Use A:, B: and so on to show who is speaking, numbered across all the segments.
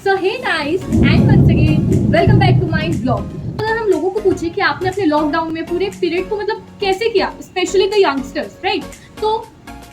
A: So hey guys and once again welcome back to my blog. अगर हम लोगों को पूछे कि आपने अपने लॉकडाउन में पूरे पीरियड को मतलब कैसे किया, स्पेशली द यंगस्टर्स, राइट, तो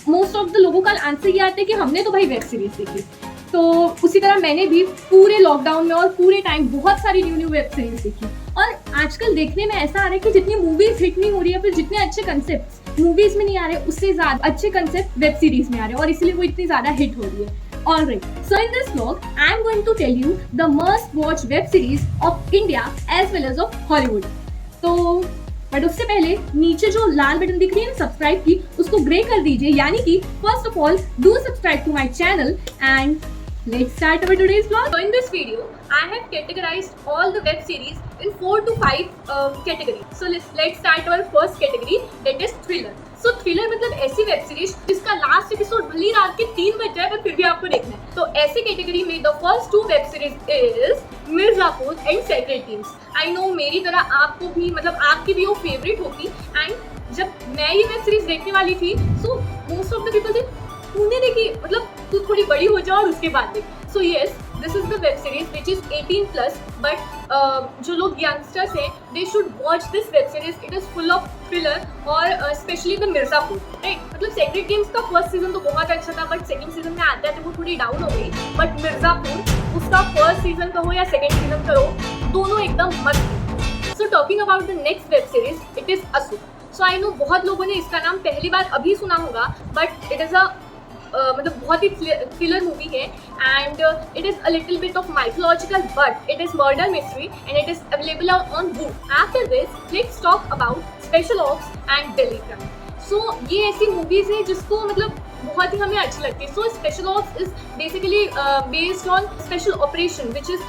A: मोस्ट ऑफ द लोगों का आंसर ये आता है कि हमने तो भाई वेब सीरीज देखी। तो उसी तरह मैंने भी पूरे लॉकडाउन में और पूरे टाइम बहुत सारी न्यू वेब सीरीज देखी। और आजकल देखने में ऐसा आ रहा है कि जितनी मूवीज हिट नहीं हो रही है, फिर जितने अच्छे कंसेप्ट मूवीज में नहीं आ रहे, उससे ज्यादा अच्छे कंसेप्ट वेब सीरीज में आ रहे हैं और इसलिए वो इतनी ज्यादा हिट हो रही है। Alright, so in this vlog, I am going to tell you the must-watch web series of India as well as of Hollywood. तो बट उससे पहले नीचे जो लाल बटन दिख रही है ना सब्सक्राइब की, उसको ग्रे कर दीजिए, यानी कि first of all do subscribe to my channel and let's start our today's vlog. So in this video, I have categorized all the web series in 4 to 5 categories. So let's start our first category, that is thriller. So thriller मतलब ऐसी web series जिसका last episode भली रात के 3 बज जाए पर फिर भी आपको देखना है। तो ऐसी कैटेगरी में the first 2 web series is Mirzapur and secret teams. I know मेरी तरह आपको भी मतलब आपकी भी वो फेवरेट होगी। एंड जब मैं ये वेब सीरीज देखने वाली थी so most of the people से तूने देखी, मतलब तू थोड़ी बड़ी हो जाओ और उसके बाद देख। So yes, this is the web series which is 18+, but जो लोग यंगस्टर्स हैं they should watch this web series. It is full of thriller और स्पेशली द मिर्जापुर, राइट। मतलब सेक्रेट गेम्स का फर्स्ट सीजन तो बहुत अच्छा था, बट सेकंड सीजन में आता है तो वो थोड़ी डाउन हो गई। बट मिर्जापुर उसका फर्स्ट सीजन कहो या सेकंड सीजन कहो, दोनों एकदम मस्त। So talking about the next web series, it is असुर। सो आई नो बहुत लोगों ने इसका नाम पहली बार अभी सुना होगा, बट इट इज अ मतलब बहुत ही थ्रिलर मूवी है and it is a little bit of mythological but it is murder mystery and it is available on Voot. After this let's talk about special ops and Delhi crime. So ये ऐसी movies है जिसको मतलब बहुत ही हमें अच्छी लगती है। So special ops is basically based on special operation which is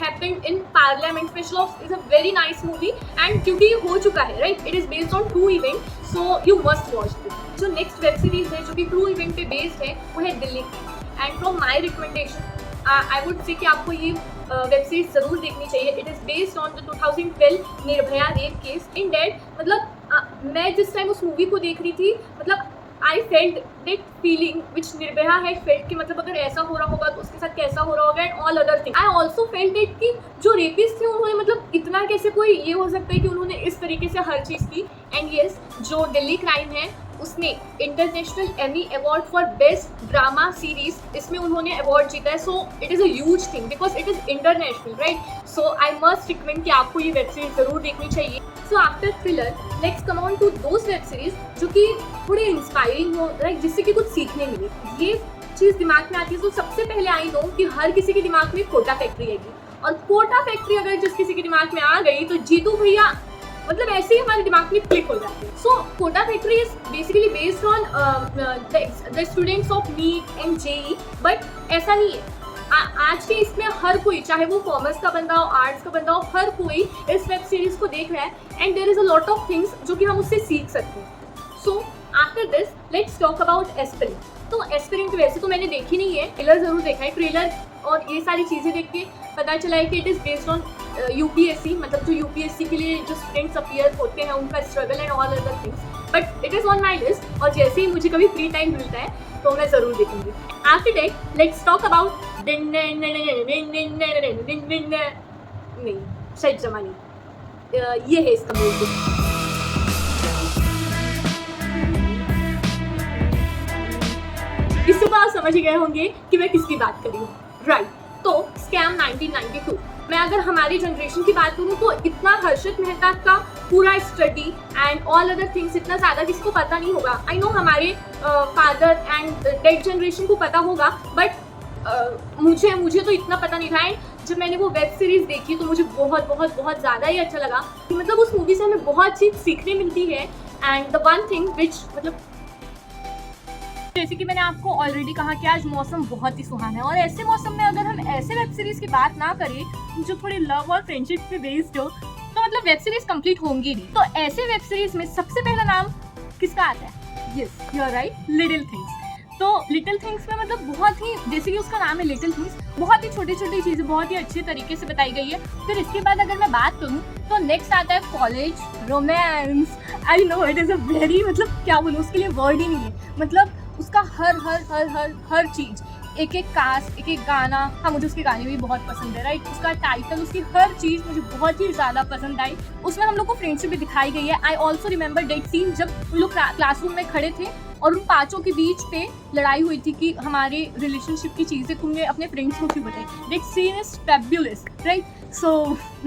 A: happened in parliament. Special ops is a very nice movie and क्योंकि ये हो चुका है, right, it is based on true event, so you must watch this. जो next web series है जो कि true event पे बेस्ड है वो है दिल्ली की। And from my recommendation I would say कि आपको ये वेब सीरीज जरूर देखनी चाहिए। It is based on the 2012 Nirbhaya rape case. In that मतलब मैं जिस टाइम उस मूवी को देख रही थी, मतलब I felt that feeling which Nirbhaya had felt कि मतलब अगर ऐसा हो रहा होगा तो उसके साथ कैसा हो रहा होगा and all other thing. I also felt that कि जो रेपिस्ट थे उन्होंने मतलब इतना कैसे कोई ये हो सकता है कि उन्होंने इस तरीके से हर चीज़ की। एंड येस, जो दिल्ली क्राइम है उसने international Emmy award for best drama series, इसमें उन्होंने अवार्ड जीता है। So it is a huge thing because it is international, right. सो आई मस्ट रिकमेंड कि आपको ये वेब सीरीज जरूर देखनी चाहिए। So after thriller let's come on to those web series जो कि थोड़ी इंस्पायरिंग हो, राइट, जिससे कि कुछ सीखने मिले। ये चीज़ दिमाग में आती है तो सबसे पहले आई नो कि हर किसी के दिमाग में कोटा फैक्ट्री आएगी, और कोटा फैक्ट्री अगर जिस किसी के दिमाग में आ गई तो जीतू भैया मतलब ऐसे ही हमारे दिमाग में क्लिक हो जाते हैं। So Kota factory is basically based on the students of NEET and JEE, but ऐसा नहीं है। आज के इसमें हर कोई, चाहे वो कॉमर्स का बंदा हो, आर्ट्स का बंदा हो, हर कोई इस वेब सीरीज को देख रहा है and there is a lot of things जो कि हम उससे सीख सकते हैं। So after this let's talk about aspirants. तो एस्पिरिंट वैसे तो मैंने देखी नहीं है, ट्रेलर जरूर देखा है। ट्रेलर और ये सारी चीज़ें देख के पता चला है कि it is based on UPSC, मतलब जो यूपीएससी के लिए जो स्टूडेंट्स अपीयर होते हैं उनका struggle and all other things. But it is on my list और जैसे ही मुझे कभी फ्री टाइम मिलता है तो मैं ज़रूर देखूंगी। After that let's talk about नहीं शायद जमानी, ये है इसका म्यूजिक। इससे तो आप समझ गए होंगे कि मैं किसकी बात कर रही हूँ, राइट। तो स्कैम 1992 मैं अगर हमारी जनरेशन की बात करूँ तो इतना हर्षित मेहता का पूरा study and all other things इतना ज़्यादा किसी को पता नहीं होगा। आई नो हमारे फादर एंड डेड जनरेशन को पता होगा, बट मुझे तो इतना पता नहीं था। एंड जब मैंने वो वेब सीरीज़ देखी तो मुझे बहुत बहुत बहुत ज़्यादा ही अच्छा लगा कि मतलब उस मूवी से हमें बहुत चीज़ सीखने मिलती है। And the one thing which मतलब जैसे कि मैंने आपको ऑलरेडी कहा कि आज मौसम बहुत ही सुहाना है, और ऐसे मौसम में अगर हम ऐसे वेब सीरीज की बात ना करें जो थोड़ी लव और फ्रेंडशिप पे बेस्ड हो तो मतलब वेब सीरीज कंप्लीट होंगी नहीं। तो ऐसे वेब सीरीज में सबसे पहला नाम किसका आता है? Yes, you are right, little things. तो लिटिल थिंग्स में मतलब बहुत ही, जैसे कि उसका नाम है लिटिल थिंग्स, बहुत ही छोटी छोटी चीज़ें बहुत ही अच्छे तरीके से बताई गई है। फिर इसके बाद अगर मैं बात करूँ तो नेक्स्ट आता है college romance. I know it is a very, मतलब क्या बोलूँ, उसके लिए वर्ड ही नहीं है। मतलब उसका हर चीज़ एक एक कास्ट, एक एक गाना, हाँ मुझे उसके गाने भी बहुत पसंद है, राइट। उसका टाइटल, उसकी हर चीज़ मुझे बहुत ही ज़्यादा पसंद आई। उसमें हम लोग को फ्रेंडशिप भी दिखाई गई है। I also remember that scene जब हम लोग क्लासरूम में खड़े थे और उन पाँचों के बीच पे लड़ाई हुई थी कि हमारे रिलेशनशिप की चीज़ें तुमने अपने फ्रेंड्स को क्यों बताई। That scene is fabulous, right. So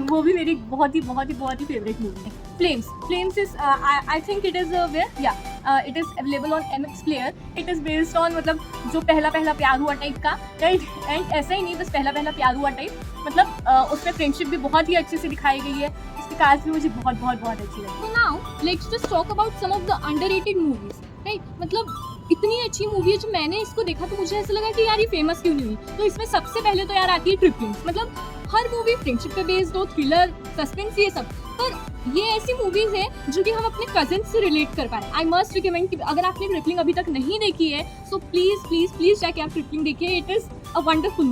A: वो भी मेरी बहुत ही फेवरेट मूवी है। Flames is I think it is it is available on MX player. It is based on मतलब जो पहला प्यार हुआ टाइप का, राइट। एंड ऐसा ही नहीं बस पहला प्यार हुआ टाइप, मतलब उसमें फ्रेंडशिप भी बहुत ही अच्छे से दिखाई गई है। इसकी कास्ट भी मुझे बहुत अच्छी लगी। तो now let's just talk about some of the underrated movies, right. मतलब इतनी अच्छी मूवी है, जो मैंने इसको देखा तो मुझे ऐसा लगा कि यार ये फेमस क्यों नहीं हुई। तो इसमें सबसे पहले तो यार आती है ट्रिपलिंग्स। मतलब हर मूवी फ्रेंडशिप पे बेस्ड हो, थ्रिलर, सस्पेंस, ये सब, पर ये ऐसी मूवीज है जो कि हम अपने कजन से रिलेट कर पाए। आई मस्ट रिकमेंड कि अगर आपने ट्रिपलिंग अभी तक नहीं देखी है सो प्लीज जाके आप ट्रिपलिंग देखिए। It is a wonderful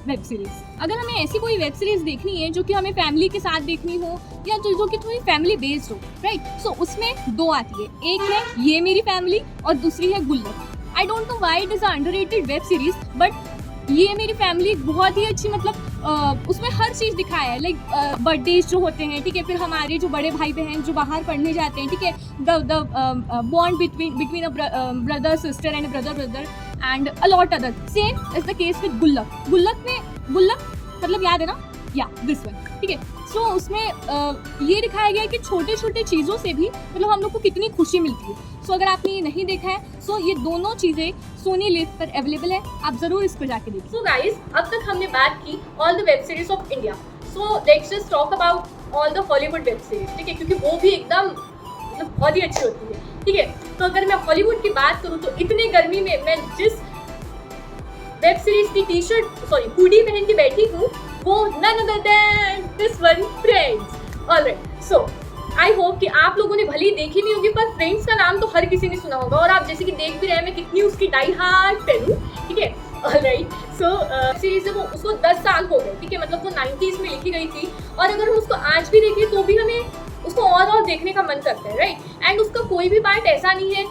A: web series. अगर हमें ऐसी कोई वेब सीरीज देखनी है जो कि हमें फैमिली के साथ देखनी हो या जो कि थोड़ी फैमिली बेस्ड हो, राइट, सो उसमें दो आती है। एक है ये मेरी फैमिली और दूसरी है गुल्लक। I don't know why it is a underrated web series, but ये मेरी फैमिली बहुत ही अच्छी, मतलब उसमें हर चीज़ दिखाया है। लाइक बर्थडेज जो होते हैं, ठीक है, फिर हमारे जो बड़े भाई बहन जो बाहर पढ़ने जाते हैं, ठीक है, the bond between a brother sister and brother and a lot other. Same is the case with गुल्लक मतलब याद है ना, या दिस वन, ठीक है। सो उसमें ये दिखाया गया है कि छोटे छोटे चीज़ों से भी मतलब हम लोग को कितनी खुशी मिलती है। सो अगर आपने ये नहीं देखा है सो ये दोनों चीज़ें सोनी लिव पर अवेलेबल है, आप जरूर इसको जाके देखिए। सो गाइस, अब तक हमने बात की all the web series of India. So let's just talk about all the Hollywood web series, ठीक है, क्योंकि वो भी एकदम मतलब बहुत ही अच्छी होती है, ठीक है। तो अगर मैं हॉलीवुड की बात करूँ तो इतनी गर्मी में मैं जिस वेब सीरीज की हुडी पहन के बैठी हूँ वो none other than this one, Friends. Alright, so I hope कि आप लोगों ने भले ही देखी नहीं होगी पर फ्रेंड्स का नाम तो हर किसी ने सुना होगा, और आप जैसे कि देख भी रहे हैं मैं कितनी उसकी डाई हार्ड फैन हूँ, ठीक है। ऑलराइट, सो सीरीज है वो, उसको 10 साल हो गए, ठीक है, मतलब वो 90s में लिखी गई थी, और अगर हम उसको आज भी देखें तो भी हमें उसको और देखने का मन करता है, राइट। एंड उसका कोई भी पार्ट ऐसा नहीं है,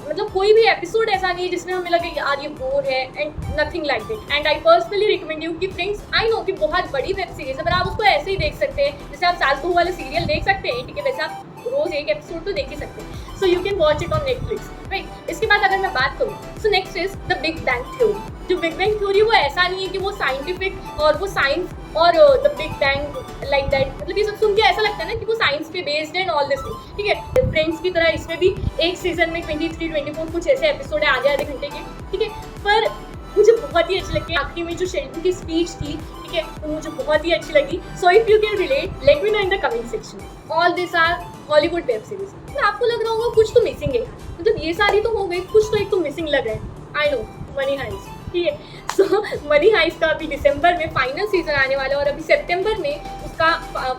A: मतलब कोई भी एपिसोड ऐसा नहीं है जिसमें हमें लगे यार ये बोर है, and nothing like that. And I personally recommend you कि फ्रेंड्स, आई नो कि बहुत बड़ी वेब सीरीज है पर आप उसको ऐसे ही देख सकते हैं जैसे आप सास बहू वाले सीरियल देख सकते हैं, ठीक है, वैसे आप रोज एक एपिसोड तो देख ही सकते हैं। So you can watch it on Netflix, right. इसके बाद अगर मैं बात करूँ so next is the big bang theory. जो बिग बैंग थ्योरी वो ऐसा नहीं है कि वो साइंटिफिक और वो साइंस और the big bang like that, मतलब ये सब सुन के ऐसा लगता है ना कि वो साइंस पे बेस्ड है एंड ऑल दिस थिंग, ठीक है। फ्रेंड्स की तरह इसमें भी एक सीजन में 23-24 कुछ ऐसे एपिसोड है आधे घंटे के, ठीक है, पर मुझे बहुत ही अच्छी लगी। आखिरी में जो शेल्डन की स्पीच थी, ठीक है, वो मुझे बहुत ही अच्छी लगी। So if you can relate, let me know in the comment section. All this are Hollywood web series. तो आपको लग रहा होगा कुछ तो मिसिंग है, मतलब ये सारी तो हो गई, कुछ तो एक तो मिसिंग लग रहा है। आई नो, मनी हाइस्ट, ठीक है। सो मनी हाइस्ट का अभी दिसंबर में फाइनल सीजन आने वाला है और अभी सितंबर में उसका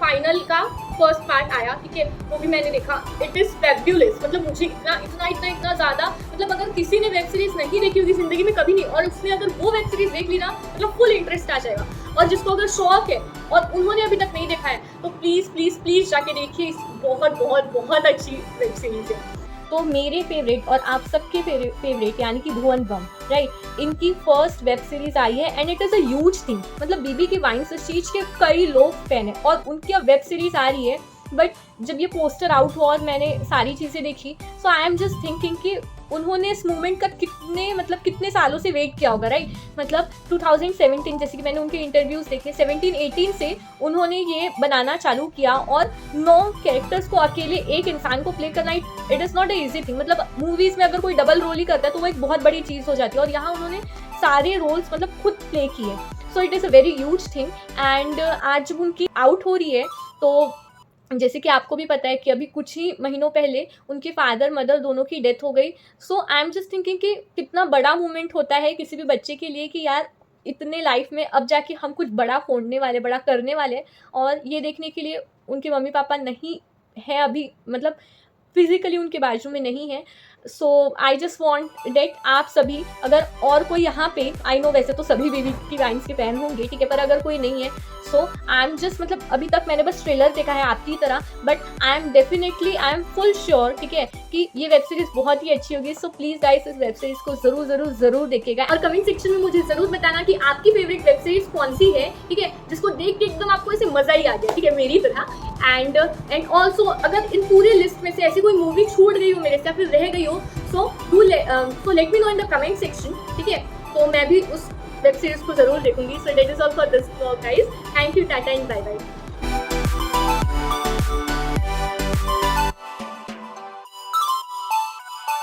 A: फाइनल का फर्स्ट पार्ट आया, ठीक है, वो भी मैंने देखा। इट इज़ फैब्युलस, मतलब मुझे इतना ज़्यादा, मतलब अगर किसी ने वेब सीरीज नहीं देखी होगी ज़िंदगी में कभी नहीं, और उसने अगर वो वेब सीरीज देख ली ना, मतलब फुल इंटरेस्ट आ जाएगा। और जिसको अगर शौक है और उन्होंने अभी तक नहीं देखा है तो प्लीज़ जाके देखिए, बहुत अच्छी वेब सीरीज है। तो मेरे फेवरेट और आप सबके फेवरेट यानी कि भुवन बम, राइट, इनकी फर्स्ट वेब सीरीज आई है and it is a huge thing. मतलब बीबी के वाइन्स इस चीज़ के कई लोग फैन है और उनकी अब वेब सीरीज आ रही है। बट जब ये पोस्टर आउट हुआ और मैंने सारी चीज़ें देखी सो आई एम जस्ट थिंकिंग कि उन्होंने इस मूवमेंट का कितने सालों से वेट किया होगा, राइट। मतलब 2017, जैसे कि मैंने उनके इंटरव्यूज़ देखे, 17-18 से उन्होंने ये बनाना चालू किया और 9 कैरेक्टर्स को अकेले एक इंसान को प्ले करना it is not a easy thing. मतलब मूवीज़ में अगर कोई डबल रोल ही करता है तो वो एक बहुत बड़ी चीज़ हो जाती है, और यहाँ उन्होंने सारे रोल्स मतलब खुद प्ले किए। सो it is a very huge thing. And आज जब उनकी आउट हो रही है तो जैसे कि आपको भी पता है कि अभी कुछ ही महीनों पहले उनके फादर मदर दोनों की डेथ हो गई। सो आई एम जस्ट थिंकिंग कि कितना बड़ा मोमेंट होता है किसी भी बच्चे के लिए कि यार इतने लाइफ में अब जाके हम कुछ बड़ा फोड़ने वाले, बड़ा करने वाले, और ये देखने के लिए उनके मम्मी पापा नहीं है अभी, मतलब फिजिकली उनके बाजू में नहीं है। सो आई जस्ट वॉन्ट डेट आप सभी, अगर और कोई यहाँ पे, आई नो वैसे तो सभी बेबी की वाइन्स के फैन होंगे, ठीक है, पर अगर कोई नहीं है सो आई एम जस्ट, मतलब अभी तक मैंने बस ट्रेलर देखा है आपकी तरह, but I am full sure, ठीक है, कि ये वेब सीरीज बहुत ही अच्छी होगी। सो प्लीज गाइस इस वेब सीरीज को जरूर जरूर जरूर देखिएगा और कमेंट सेक्शन में मुझे जरूर बताना कि आपकी फेवरेट वेब सीरीज कौन सी है, ठीक है, जिसको देख के एकदम आपको ऐसे मजा ही आ गया, ठीक है, मेरी तरह। एंड ऑल्सो अगर इन पूरे लिस्ट में से ऐसी कोई मूवी छूट गई हो मेरे से या फिर रह गई हो, so let me know in the comment section, ठीक है, तो मैं भी उस वेब सीरीज को जरूर देखूंगी। So that is all for this vlog guys, thank you, tata and bye bye.